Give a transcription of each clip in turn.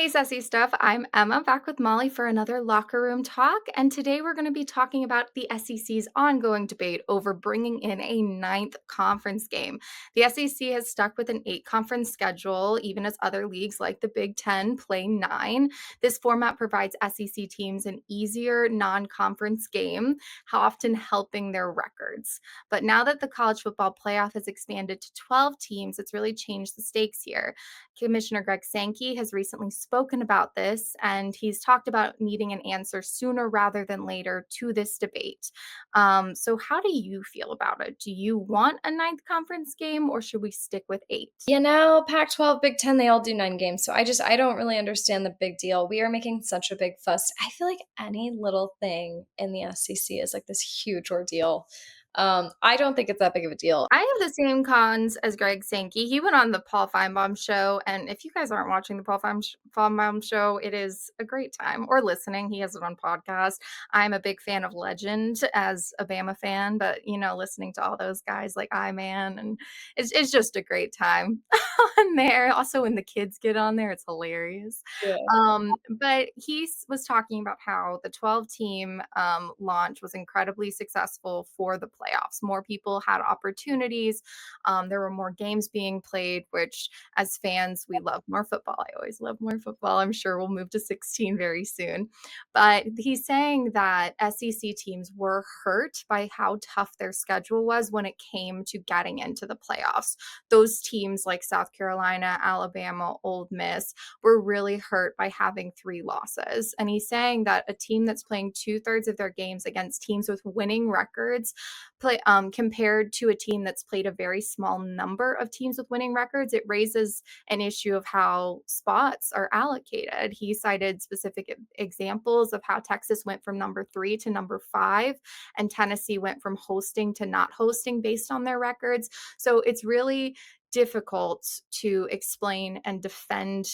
Hey, Sassy Stuff. I'm Emma back with Molly for another locker room talk. And today we're going to be talking about the SEC's ongoing debate over bringing in a ninth conference game. The SEC has stuck with an 8 conference schedule, even as other leagues like the Big Ten play 9. This format provides SEC teams an easier non conference game, often helping their records. But now that the college football playoff has expanded to 12 teams, it's really changed the stakes here. Commissioner Greg Sankey has recently spoken about this, and he's talked about needing an answer sooner rather than later to this debate. So, how do you feel about it? Do you want a ninth conference game, or should we stick with 8? Pac-12, Big Ten, they all do 9 games. So I don't really understand the big deal. We are making such a big fuss. I feel like any little thing in the SEC is like this huge ordeal. I don't think it's that big of a deal. I have the same cons as Greg Sankey. He went on the Paul Finebaum Show, and if you guys aren't watching the Finebaum Show, it is a great time. Or listening, he has it on podcast. I'm a big fan of Legend as a Bama fan, but listening to all those guys like Man, and it's just a great time on there. Also, when the kids get on there, it's hilarious. Yeah. But he was talking about how the 12-team launch was incredibly successful for the playoffs. More people had opportunities. There were more games being played, which as fans, we love more football. I always love more football. I'm sure we'll move to 16 very soon. But he's saying that SEC teams were hurt by how tough their schedule was when it came to getting into the playoffs. Those teams like South Carolina, Alabama, Ole Miss were really hurt by having 3 losses. And he's saying that a team that's playing 2/3 of their games against teams with winning records compared to a team that's played a very small number of teams with winning records, it raises an issue of how spots are allocated. He cited specific examples of how Texas went from number 3 to number 5, and Tennessee went from hosting to not hosting based on their records. So it's really difficult to explain and defend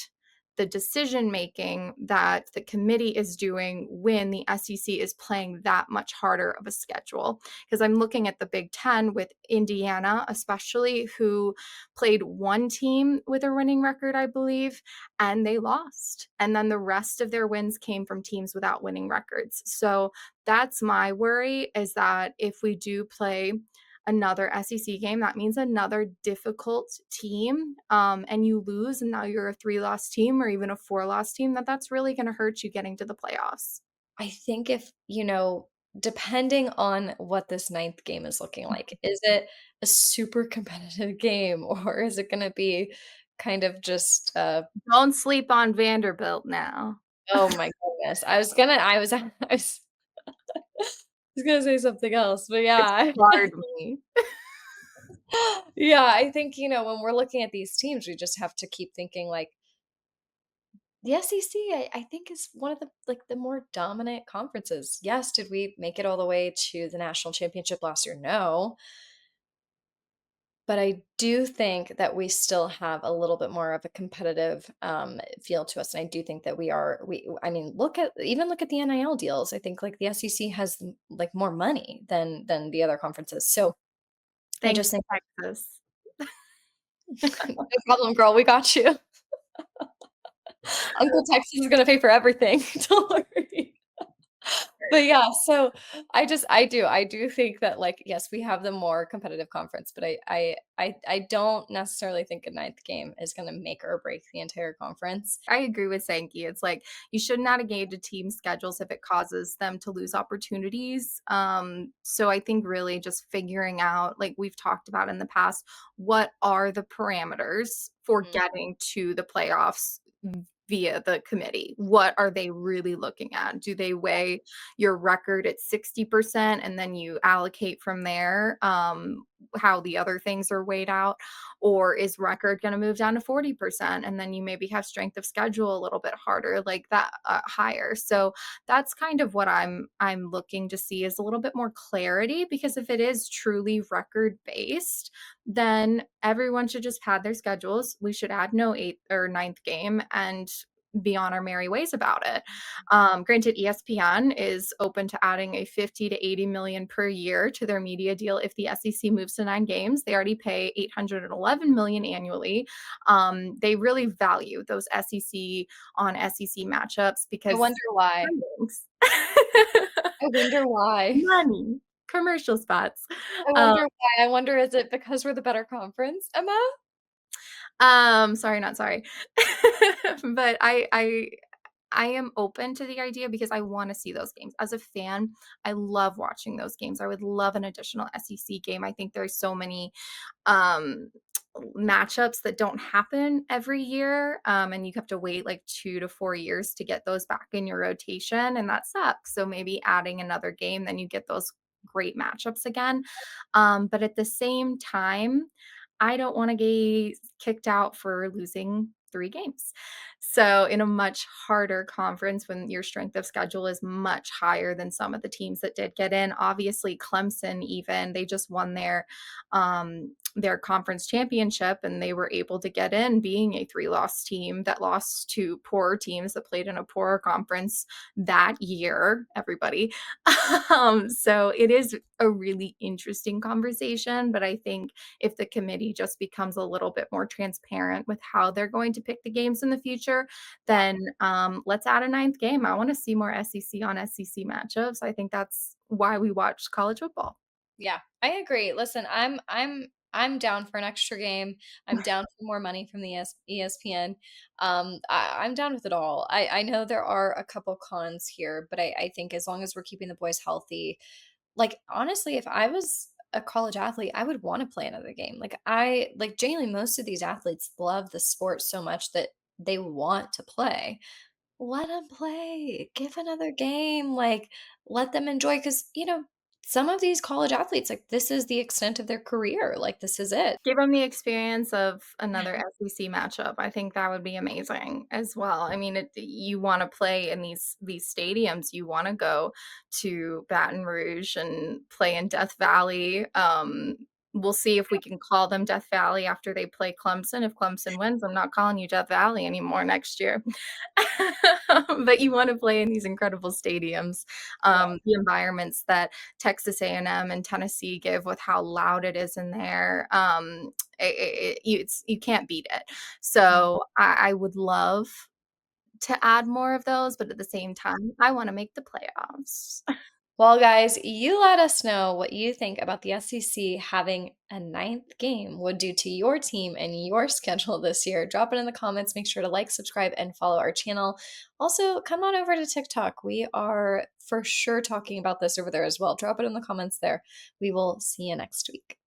the decision making that the committee is doing when the SEC is playing that much harder of a schedule. Because I'm looking at the Big Ten with Indiana, especially, who played one team with a winning record, I believe, and they lost. And then the rest of their wins came from teams without winning records. So that's my worry, is that if we do play another SEC game, that means another difficult team, and you lose, and now you're a 3-loss team or even a 4-loss team, that's really going to hurt you getting to the playoffs. I think if, depending on what this ninth game is looking like, is it a super competitive game or is it going to be kind of just Don't sleep on Vanderbilt now. oh my goodness. I was gonna say something else, but It yeah. scarred me. Yeah, I think, when we're looking at these teams, we just have to keep thinking like the SEC, I think is one of the more dominant conferences. Yes, did we make it all the way to the national championship last year? No. But I do think that we still have a little bit more of a competitive feel to us, and I do think that I mean, look at the NIL deals. I think like the SEC has like more money than the other conferences. So I Thanks, just think Texas. no problem, girl. We got you. Uncle Texas is gonna pay for everything. Don't worry. But yeah, so I do think that, like, yes, we have the more competitive conference, but I don't necessarily think a ninth game is gonna make or break the entire conference. I agree with Sankey. It's like you should not engage a team's schedules if it causes them to lose opportunities. So I think really just figuring out, like we've talked about in the past, what are the parameters for Mhm. getting to the playoffs via the committee? What are they really looking at? Do they weigh your record at 60% and then you allocate from there, how the other things are weighed out? Or is record going to move down to 40% and then you maybe have strength of schedule a little bit harder, like that, higher? So that's kind of what I'm looking to see, is a little bit more clarity, because if it is truly record based, then everyone should just pad their schedules. We should add no 8th or ninth game, and be on our merry ways about it. Granted, ESPN is open to adding a 50 to 80 million per year to their media deal if the SEC moves to 9 games. They already pay 811 million annually. They really value those SEC on SEC matchups I because wonder why. ratings. I wonder why. Money, commercial spots. I Um, wonder why. I wonder, is it because we're the better conference, Emma? sorry, not sorry. But I am open to the idea because I wanna see those games. As a fan, I love watching those games. I would love an additional SEC game. I think there's so many, um, matchups that don't happen every year, and you have to wait, like, 2 to 4 years to get those back in your rotation, and that sucks. So maybe adding another game, then you get those great matchups again. But at the same time, I don't wanna get kicked out for losing 3 games. So, in a much harder conference when your strength of schedule is much higher than some of the teams that did get in, obviously Clemson even, they just won their conference championship and they were able to get in being a 3-loss team that lost to poorer teams that played in a poorer conference that year, everybody. So it is a really interesting conversation, but I think if the committee just becomes a little bit more transparent with how they're going to pick the games in the future, then let's add a ninth game. I want to see more SEC on SEC matchups. I think that's why we watch college football. Yeah, I agree. Listen, I'm down for an extra game. I'm down for more money from the ESPN. I'm down with it all. I know there are a couple cons here, but I think as long as we're keeping the boys healthy, like honestly, if I was a college athlete, I would want to play another game. Like Jaylee, most of these athletes love the sport so much that they want to play. Let them play. Give another game. Like, let them enjoy because, some of these college athletes, like, this is the extent of their career. Like, this is it. Give them the experience of another SEC matchup. I think that would be amazing as well. I mean, you wanna play in these stadiums, you wanna go to Baton Rouge and play in Death Valley. We'll see if we can call them Death Valley after they play Clemson. If Clemson wins, I'm not calling you Death Valley anymore next year. But you wanna play in these incredible stadiums, Yeah. the environments that Texas A&M and Tennessee give with how loud it is in there. You can't beat it. Mhm. So I would love to add more of those, but at the same time, I want to make the playoffs. Well, guys, you let us know what you think about the SEC having a ninth game would do to your team and your schedule this year. Drop it in the comments. Make sure to like, subscribe, and follow our channel. Also, come on over to TikTok. We are for sure talking about this over there as well. Drop it in the comments there. We will see you next week.